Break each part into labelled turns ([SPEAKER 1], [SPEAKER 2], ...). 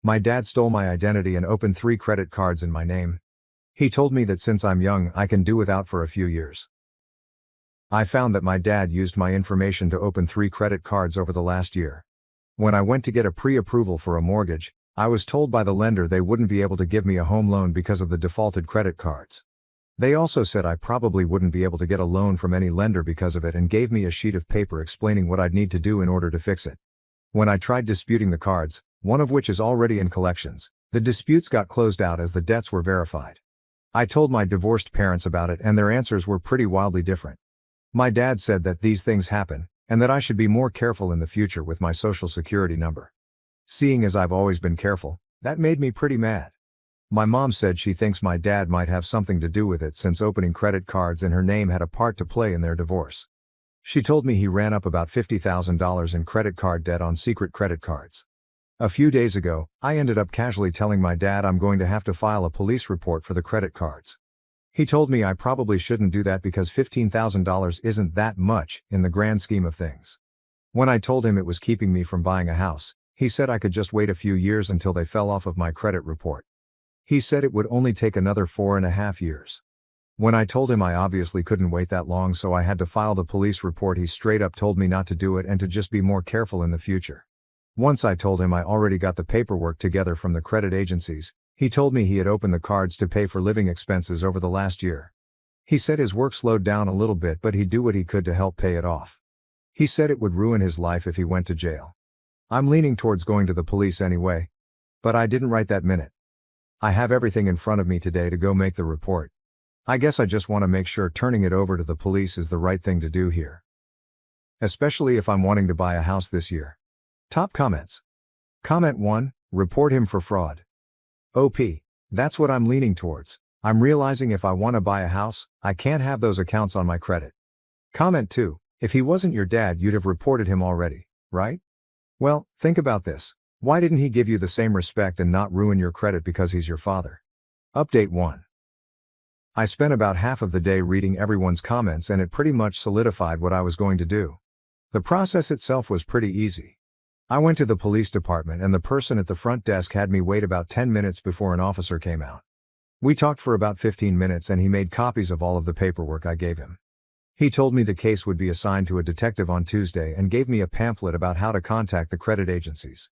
[SPEAKER 1] My dad stole my identity and opened 3 credit cards in my name. He told me that since I'm young, I can do without for a few years. I found that my dad used my information to open 3 credit cards over the last year. When I went to get a pre-approval for a mortgage, I was told by the lender they wouldn't be able to give me a home loan because of the defaulted credit cards. They also said I probably wouldn't be able to get a loan from any lender because of it and gave me a sheet of paper explaining what I'd need to do in order to fix it. When I tried disputing the cards, one of which is already in collections, the disputes got closed out as the debts were verified. I told my divorced parents about it and their answers were pretty wildly different. My dad said that these things happen, and that I should be more careful in the future with my social security number. Seeing as I've always been careful, that made me pretty mad. My mom said she thinks my dad might have something to do with it since opening credit cards in her name had a part to play in their divorce. She told me he ran up about $50,000 in credit card debt on secret credit cards. A few days ago, I ended up casually telling my dad I'm going to have to file a police report for the credit cards. He told me I probably shouldn't do that because $15,000 isn't that much in the grand scheme of things. When I told him it was keeping me from buying a house, he said I could just wait a few years until they fell off of my credit report. He said it would only take another 4.5 years. When I told him I obviously couldn't wait that long, so I had to file the police report, he straight up told me not to do it and to just be more careful in the future. Once I told him I already got the paperwork together from the credit agencies, he told me he had opened the cards to pay for living expenses over the last year. He said his work slowed down a little bit, but he'd do what he could to help pay it off. He said it would ruin his life if he went to jail. I'm leaning towards going to the police anyway. But I didn't right that minute. I have everything in front of me today to go make the report. I guess I just want to make sure turning it over to the police is the right thing to do here. Especially if I'm wanting to buy a house this year. Top comments. Comment 1, report him for fraud. OP, that's what I'm leaning towards. I'm realizing if I want to buy a house, I can't have those accounts on my credit. Comment 2, if he wasn't your dad, you'd have reported him already, right? Well, think about this. Why didn't he give you the same respect and not ruin your credit because he's your father? Update 1. I spent about half of the day reading everyone's comments and it pretty much solidified what I was going to do. The process itself was pretty easy. I went to the police department and the person at the front desk had me wait about 10 minutes before an officer came out. We talked for about 15 minutes and he made copies of all of the paperwork I gave him. He told me the case would be assigned to a detective on Tuesday and gave me a pamphlet about how to contact the credit agencies.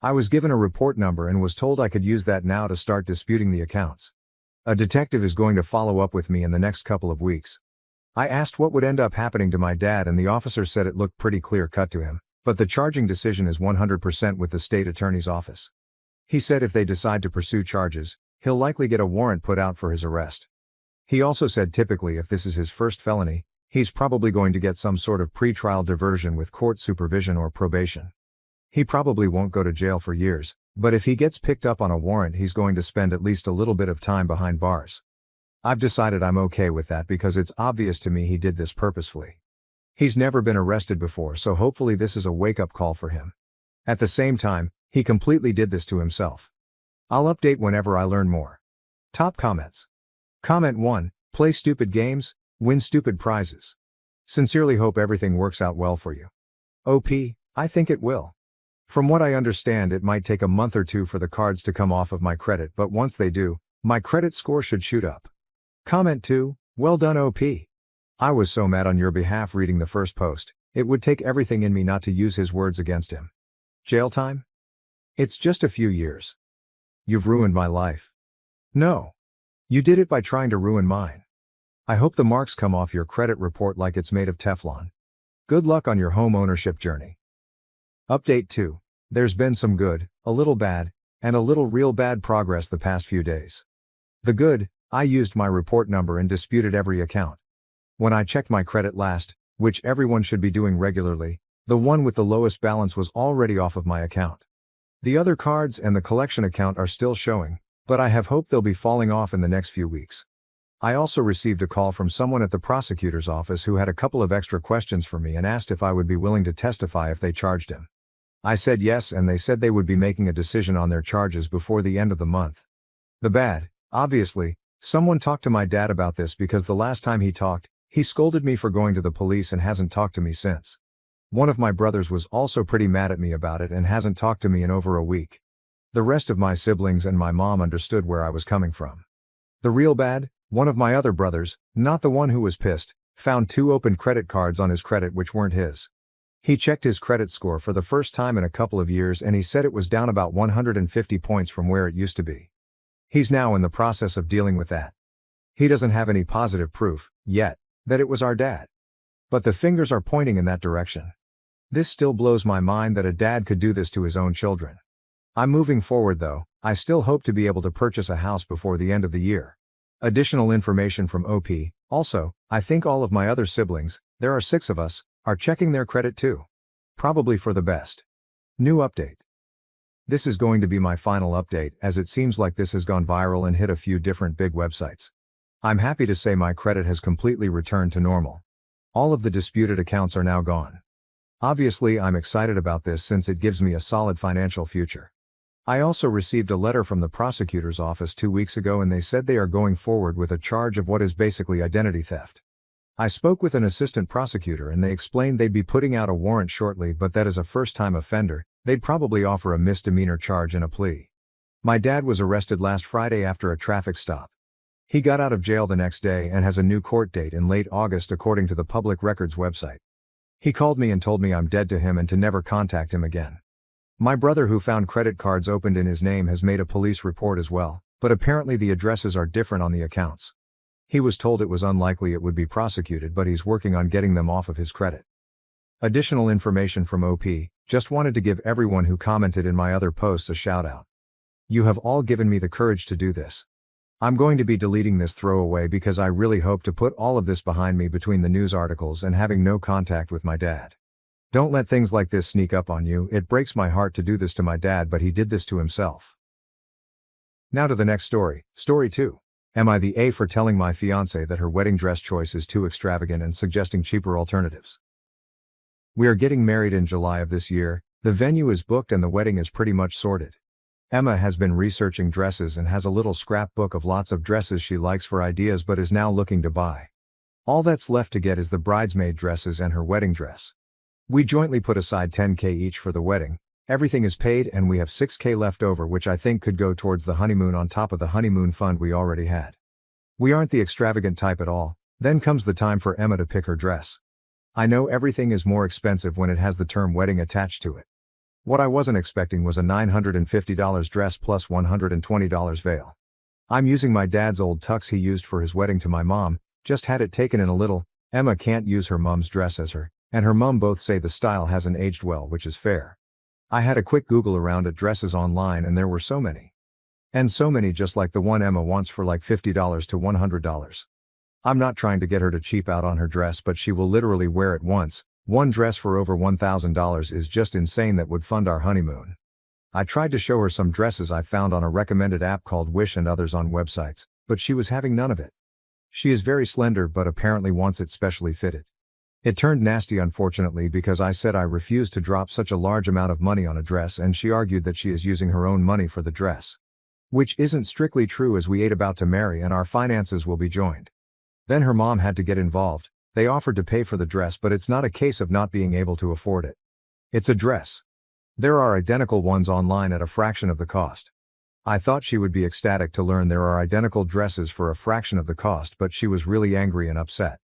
[SPEAKER 1] I was given a report number and was told I could use that now to start disputing the accounts. A detective is going to follow up with me in the next couple of weeks. I asked what would end up happening to my dad and the officer said it looked pretty clear-cut to him, but the charging decision is 100% with the state attorney's office. He said if they decide to pursue charges, he'll likely get a warrant put out for his arrest. He also said typically if this is his first felony, he's probably going to get some sort of pretrial diversion with court supervision or probation. He probably won't go to jail for years, but if he gets picked up on a warrant he's going to spend at least a little bit of time behind bars. I've decided I'm okay with that because it's obvious to me he did this purposefully. He's never been arrested before, so hopefully this is a wake-up call for him. At the same time, he completely did this to himself. I'll update whenever I learn more. Top comments. Comment 1, play stupid games, win stupid prizes. Sincerely hope everything works out well for you. OP, I think it will. From what I understand, it might take a month or 2 for the cards to come off of my credit, but once they do, my credit score should shoot up. Comment 2, well done OP. I was so mad on your behalf reading the first post, it would take everything in me not to use his words against him. Jail time? It's just a few years. You've ruined my life. No. You did it by trying to ruin mine. I hope the marks come off your credit report like it's made of Teflon. Good luck on your home ownership journey. Update 2. There's been some good, a little bad, and a little real bad progress the past few days. The good, I used my report number and disputed every account. When I checked my credit last, which everyone should be doing regularly, the one with the lowest balance was already off of my account. The other cards and the collection account are still showing, but I have hope they'll be falling off in the next few weeks. I also received a call from someone at the prosecutor's office who had a couple of extra questions for me and asked if I would be willing to testify if they charged him. I said yes, and they said they would be making a decision on their charges before the end of the month. The bad, obviously, someone talked to my dad about this because the last time he talked, he scolded me for going to the police and hasn't talked to me since. One of my brothers was also pretty mad at me about it and hasn't talked to me in over a week. The rest of my siblings and my mom understood where I was coming from. The real bad, one of my other brothers, not the one who was pissed, found 2 open credit cards on his credit which weren't his. He checked his credit score for the first time in a couple of years and he said it was down about 150 points from where it used to be. He's now in the process of dealing with that. He doesn't have any positive proof, yet, that it was our dad. But the fingers are pointing in that direction. This still blows my mind that a dad could do this to his own children. I'm moving forward though, I still hope to be able to purchase a house before the end of the year. Additional information from OP, also, I think all of my other siblings, there are 6 of us, are checking their credit too. Probably for the best. New update. This is going to be my final update as it seems like this has gone viral and hit a few different big websites. I'm happy to say my credit has completely returned to normal. All of the disputed accounts are now gone. Obviously I'm excited about this since it gives me a solid financial future. I also received a letter from the prosecutor's office 2 weeks ago and they said they are going forward with a charge of what is basically identity theft. I spoke with an assistant prosecutor and they explained they'd be putting out a warrant shortly but that as a first-time offender, they'd probably offer a misdemeanor charge and a plea. My dad was arrested last Friday after a traffic stop. He got out of jail the next day and has a new court date in late August according to the Public Records website. He called me and told me I'm dead to him and to never contact him again. My brother who found credit cards opened in his name has made a police report as well, but apparently the addresses are different on the accounts. He was told it was unlikely it would be prosecuted but he's working on getting them off of his credit. Additional information from OP, just wanted to give everyone who commented in my other posts a shout out. You have all given me the courage to do this. I'm going to be deleting this throwaway because I really hope to put all of this behind me between the news articles and having no contact with my dad. Don't let things like this sneak up on you. It breaks my heart to do this to my dad but he did this to himself. Now to the next story, story 2. Am I the A for telling my fiancée that her wedding dress choice is too extravagant and suggesting cheaper alternatives? We are getting married in July of this year, the venue is booked and the wedding is pretty much sorted. Emma has been researching dresses and has a little scrapbook of lots of dresses she likes for ideas but is now looking to buy. All that's left to get is the bridesmaid dresses and her wedding dress. We jointly put aside $10,000 each for the wedding, everything is paid and we have $6,000 left over which I think could go towards the honeymoon on top of the honeymoon fund we already had. We aren't the extravagant type at all, then comes the time for Emma to pick her dress. I know everything is more expensive when it has the term wedding attached to it. What I wasn't expecting was a $950 dress plus $120 veil. I'm using my dad's old tux he used for his wedding to my mom, just had it taken in a little. Emma can't use her mom's dress as her, and her mom both say the style hasn't aged well, which is fair. I had a quick Google around at dresses online and there were so many. And so many just like the one Emma wants for like $50 to $100. I'm not trying to get her to cheap out on her dress but she will literally wear it once. One dress for over $1,000 is just insane that would fund our honeymoon. I tried to show her some dresses I found on a recommended app called Wish and others on websites, but she was having none of it. She is very slender but apparently wants it specially fitted. It turned nasty unfortunately because I said I refused to drop such a large amount of money on a dress and she argued that she is using her own money for the dress. Which isn't strictly true as we ain't about to marry and our finances will be joined. Then her mom had to get involved. They offered to pay for the dress but it's not a case of not being able to afford it. It's a dress. There are identical ones online at a fraction of the cost. I thought she would be ecstatic to learn there are identical dresses for a fraction of the cost but she was really angry and upset.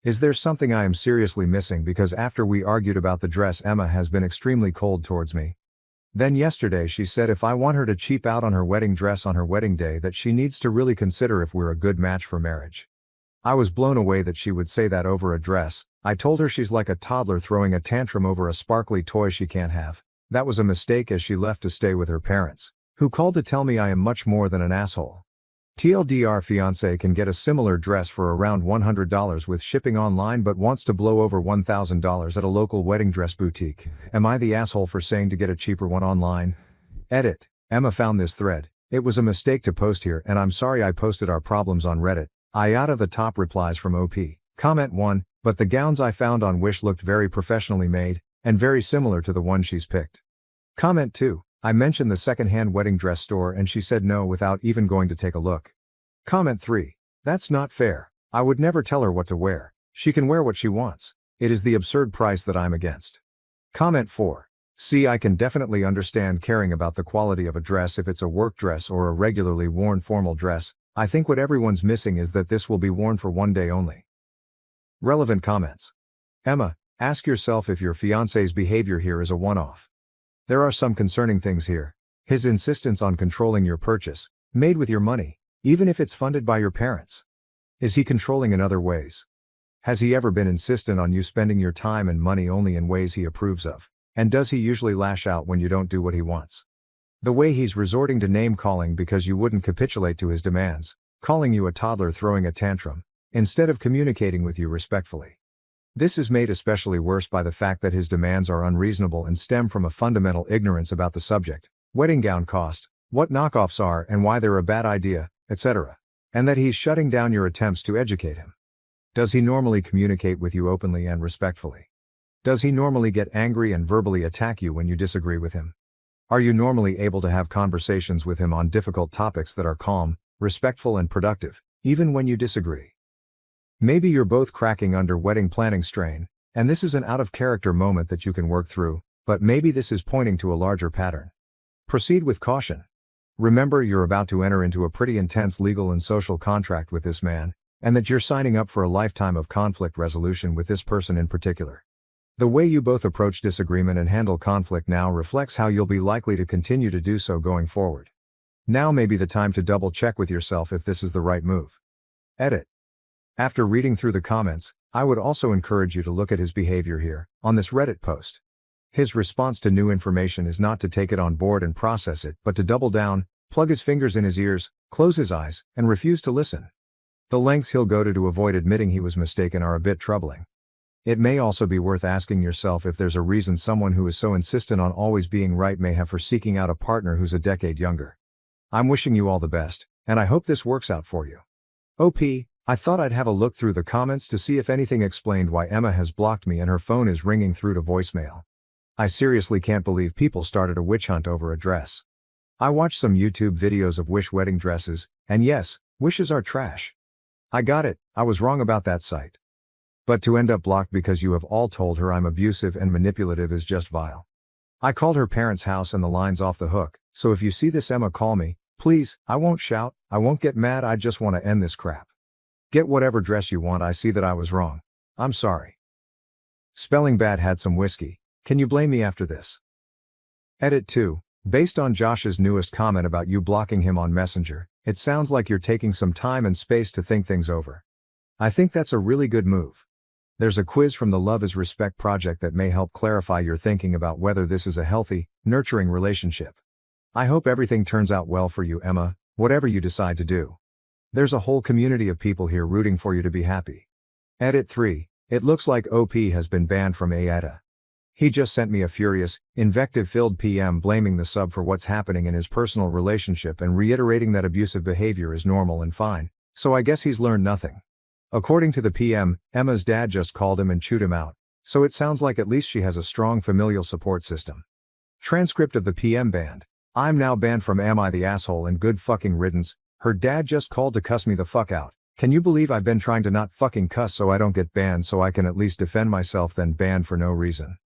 [SPEAKER 1] Is there something I am seriously missing because after we argued about the dress Emma has been extremely cold towards me. Then yesterday she said if I want her to cheap out on her wedding dress on her wedding day that she needs to really consider if we're a good match for marriage. I was blown away that she would say that over a dress. I told her she's like a toddler throwing a tantrum over a sparkly toy she can't have. That was a mistake as she left to stay with her parents, who called to tell me I am much more than an asshole. TLDR fiancé can get a similar dress for around $100 with shipping online but wants to blow over $1,000 at a local wedding dress boutique. Am I the asshole for saying to get a cheaper one online? Edit. Emma found this thread. It was a mistake to post here and I'm sorry I posted our problems on Reddit. IATA the top replies from OP. Comment 1, but the gowns I found on Wish looked very professionally made, and very similar to the one she's picked. Comment 2. I mentioned the second-hand wedding dress store and she said no without even going to take a look. Comment 3. That's not fair. I would never tell her what to wear. She can wear what she wants. It is the absurd price that I'm against. Comment 4. See, I can definitely understand caring about the quality of a dress if it's a work dress or a regularly worn formal dress. I think what everyone's missing is that this will be worn for one day only. Relevant comments. Emma, ask yourself if your fiancé's behavior here is a one-off. There are some concerning things here. His insistence on controlling your purchase, made with your money, even if it's funded by your parents. Is he controlling in other ways? Has he ever been insistent on you spending your time and money only in ways he approves of? And does he usually lash out when you don't do what he wants? The way he's resorting to name-calling because you wouldn't capitulate to his demands, calling you a toddler throwing a tantrum, instead of communicating with you respectfully. This is made especially worse by the fact that his demands are unreasonable and stem from a fundamental ignorance about the subject, wedding gown cost, what knockoffs are and why they're a bad idea, etc. And that he's shutting down your attempts to educate him. Does he normally communicate with you openly and respectfully? Does he normally get angry and verbally attack you when you disagree with him? Are you normally able to have conversations with him on difficult topics that are calm, respectful and productive, even when you disagree? Maybe you're both cracking under wedding planning strain, and this is an out-of-character moment that you can work through, but maybe this is pointing to a larger pattern. Proceed with caution. Remember, you're about to enter into a pretty intense legal and social contract with this man, and that you're signing up for a lifetime of conflict resolution with this person in particular. The way you both approach disagreement and handle conflict now reflects how you'll be likely to continue to do so going forward. Now may be the time to double-check with yourself if this is the right move. Edit. After reading through the comments, I would also encourage you to look at his behavior here, on this Reddit post. His response to new information is not to take it on board and process it, but to double down, plug his fingers in his ears, close his eyes, and refuse to listen. The lengths he'll go to avoid admitting he was mistaken are a bit troubling. It may also be worth asking yourself if there's a reason someone who is so insistent on always being right may have for seeking out a partner who's a decade younger. I'm wishing you all the best, and I hope this works out for you. OP, I thought I'd have a look through the comments to see if anything explained why Emma has blocked me and her phone is ringing through to voicemail. I seriously can't believe people started a witch hunt over a dress. I watched some YouTube videos of Wish wedding dresses, and yes, wishes are trash. I got it, I was wrong about that site. But to end up blocked because you have all told her I'm abusive and manipulative is just vile. I called her parents' house and the line's off the hook, so if you see this, Emma, call me, please. I won't shout, I won't get mad, I just want to end this crap. Get whatever dress you want, I see that I was wrong. I'm sorry. Spelling bad had some whiskey. Can you blame me after this? Edit 2. Based on Josh's newest comment about you blocking him on Messenger, it sounds like you're taking some time and space to think things over. I think that's a really good move. There's a quiz from the Love is Respect project that may help clarify your thinking about whether this is a healthy, nurturing relationship. I hope everything turns out well for you, Emma, whatever you decide to do. There's a whole community of people here rooting for you to be happy. Edit 3. It looks like OP has been banned from AETA. He just sent me a furious, invective-filled PM blaming the sub for what's happening in his personal relationship and reiterating that abusive behavior is normal and fine, so I guess he's learned nothing. According to the PM, Emma's dad just called him and chewed him out, so it sounds like at least she has a strong familial support system. Transcript of the PM banned. I'm now banned from Am I the Asshole and good fucking riddance. Her dad just called to cuss me the fuck out. Can you believe I've been trying to not fucking cuss so I don't get banned so I can at least defend myself, then banned for no reason.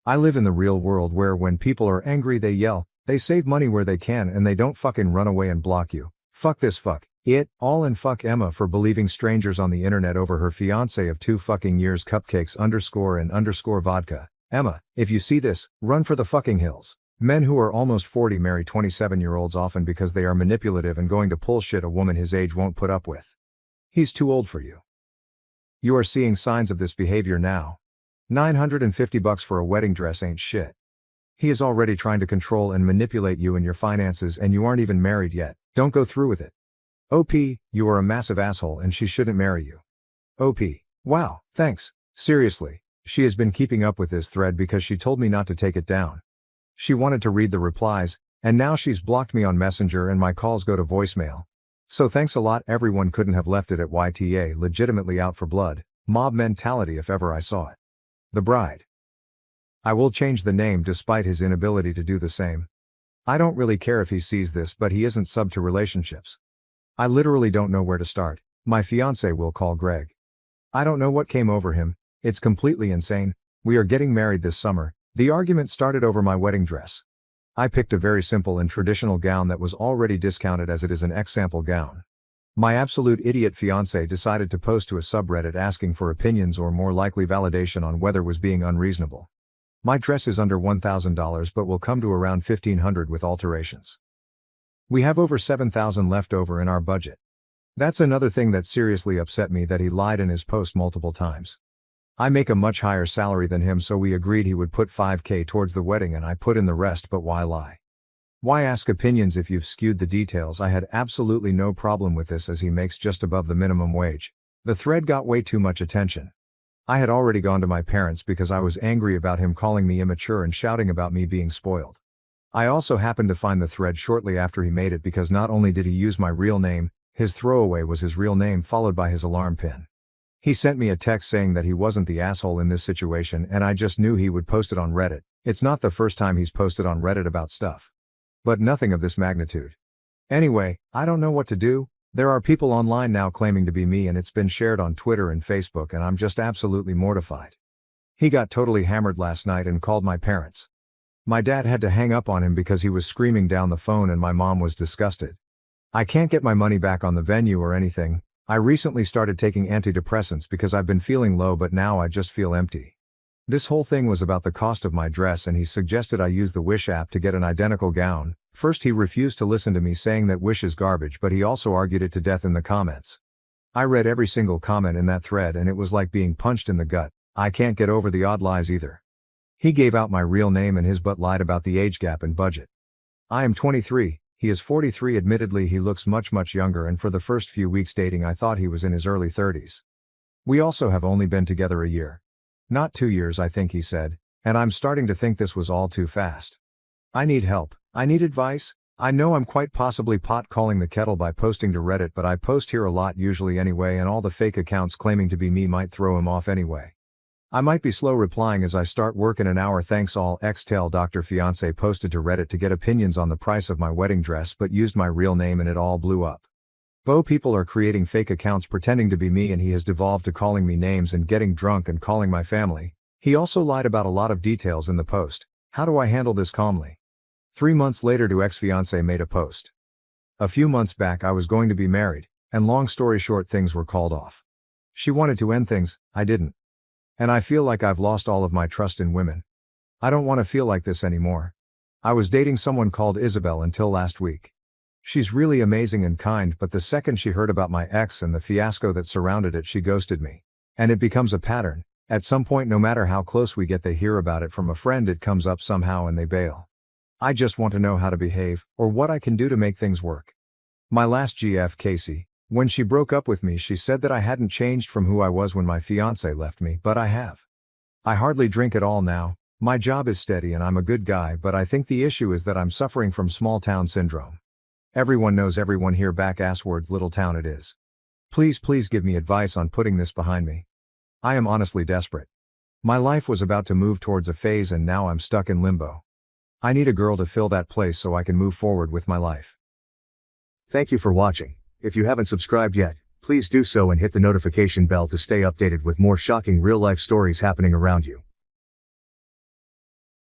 [SPEAKER 1] I live in the real world where when people are angry they yell, they save money where they can and they don't fucking run away and block you. Fuck this, fuck it all, and fuck Emma for believing strangers on the internet over her fiancé of 2 fucking years cupcakes _ vodka. Emma, if you see this, run for the fucking hills. Men who are almost 40 marry 27-year-olds often because they are manipulative and going to pull shit a woman his age won't put up with. He's too old for you. You are seeing signs of this behavior now. $950 for a wedding dress ain't shit. He is already trying to control and manipulate you and your finances, and you aren't even married yet. Don't go through with it. OP, you are a massive asshole and she shouldn't marry you. OP. Wow, thanks. Seriously, she has been keeping up with this thread because she told me not to take it down. She wanted to read the replies, and now she's blocked me on Messenger and my calls go to voicemail. So thanks a lot. Everyone couldn't have left it at YTA, legitimately out for blood, mob mentality if ever I saw it. The bride. I will change the name despite his inability to do the same. I don't really care if he sees this, but he isn't sub to relationships. I literally don't know where to start. My fiancé will call Greg. I don't know what came over him, it's completely insane. We are getting married this summer, The argument started over my wedding dress. I picked a very simple and traditional gown that was already discounted as it is an X-sample gown. My absolute idiot fiancé decided to post to a subreddit asking for opinions or more likely validation on whether was being unreasonable. My dress is under $1,000 but will come to around $1,500 with alterations. We have over $7,000 left over in our budget. That's another thing that seriously upset me, that he lied in his post multiple times. I make a much higher salary than him, so we agreed he would put $5,000 towards the wedding and I put in the rest, but why lie? Why ask opinions if you've skewed the details? I had absolutely no problem with this as he makes just above the minimum wage. The thread got way too much attention. I had already gone to my parents because I was angry about him calling me immature and shouting about me being spoiled. I also happened to find the thread shortly after he made it because not only did he use my real name, his throwaway was his real name followed by his alarm pin. He sent me a text saying that he wasn't the asshole in this situation and I just knew he would post it on Reddit. It's not the first time he's posted on Reddit about stuff. But nothing of this magnitude. Anyway, I don't know what to do. There are people online now claiming to be me and it's been shared on Twitter and Facebook and I'm just absolutely mortified. He got totally hammered last night and called my parents. My dad had to hang up on him because he was screaming down the phone and my mom was disgusted. I can't get my money back on the venue or anything. I recently started taking antidepressants because I've been feeling low but now I just feel empty. This whole thing was about the cost of my dress and he suggested I use the Wish app to get an identical gown. First he refused to listen to me saying that Wish is garbage, but he also argued it to death in the comments. I read every single comment in that thread and it was like being punched in the gut. I can't get over the odd lies either. He gave out my real name and his but lied about the age gap and budget. I am 23. He is 43. Admittedly he looks much younger and for the first few weeks dating I thought he was in his early 30s. We also have only been together a year. Not 2 years I think he said, and I'm starting to think this was all too fast. I need help. I need advice. I know I'm quite possibly pot calling the kettle by posting to Reddit, but I post here a lot usually anyway and all the fake accounts claiming to be me might throw him off anyway. I might be slow replying as I start work in an hour. Thanks all. Xtail Dr. Fiance posted to Reddit to get opinions on the price of my wedding dress but used my real name and it all blew up. People are creating fake accounts pretending to be me and he has devolved to calling me names and getting drunk and calling my family. He also lied about a lot of details in the post. How do I handle this calmly? 3 months later to ex-fiance made a post. A few months back I was going to be married, and long story short things were called off. She wanted to end things, I didn't. And I feel like I've lost all of my trust in women. I don't want to feel like this anymore. I was dating someone called Isabel until last week. She's really amazing and kind, but the second she heard about my ex and the fiasco that surrounded it she ghosted me. And it becomes a pattern. At some point no matter how close we get they hear about it from a friend, it comes up somehow and they bail. I just want to know how to behave, or what I can do to make things work. My last GF Casey, when she broke up with me she said that I hadn't changed from who I was when my fiancé left me, but I have. I hardly drink at all now, my job is steady and I'm a good guy, but I think the issue is that I'm suffering from small town syndrome. Everyone knows everyone here, back ass words, little town it is. Please give me advice on putting this behind me. I am honestly desperate. My life was about to move towards a phase and now I'm stuck in limbo. I need a girl to fill that place so I can move forward with my life.
[SPEAKER 2] Thank you for watching. If you haven't subscribed yet, please do so and hit the notification bell to stay updated with more shocking real-life stories happening around you.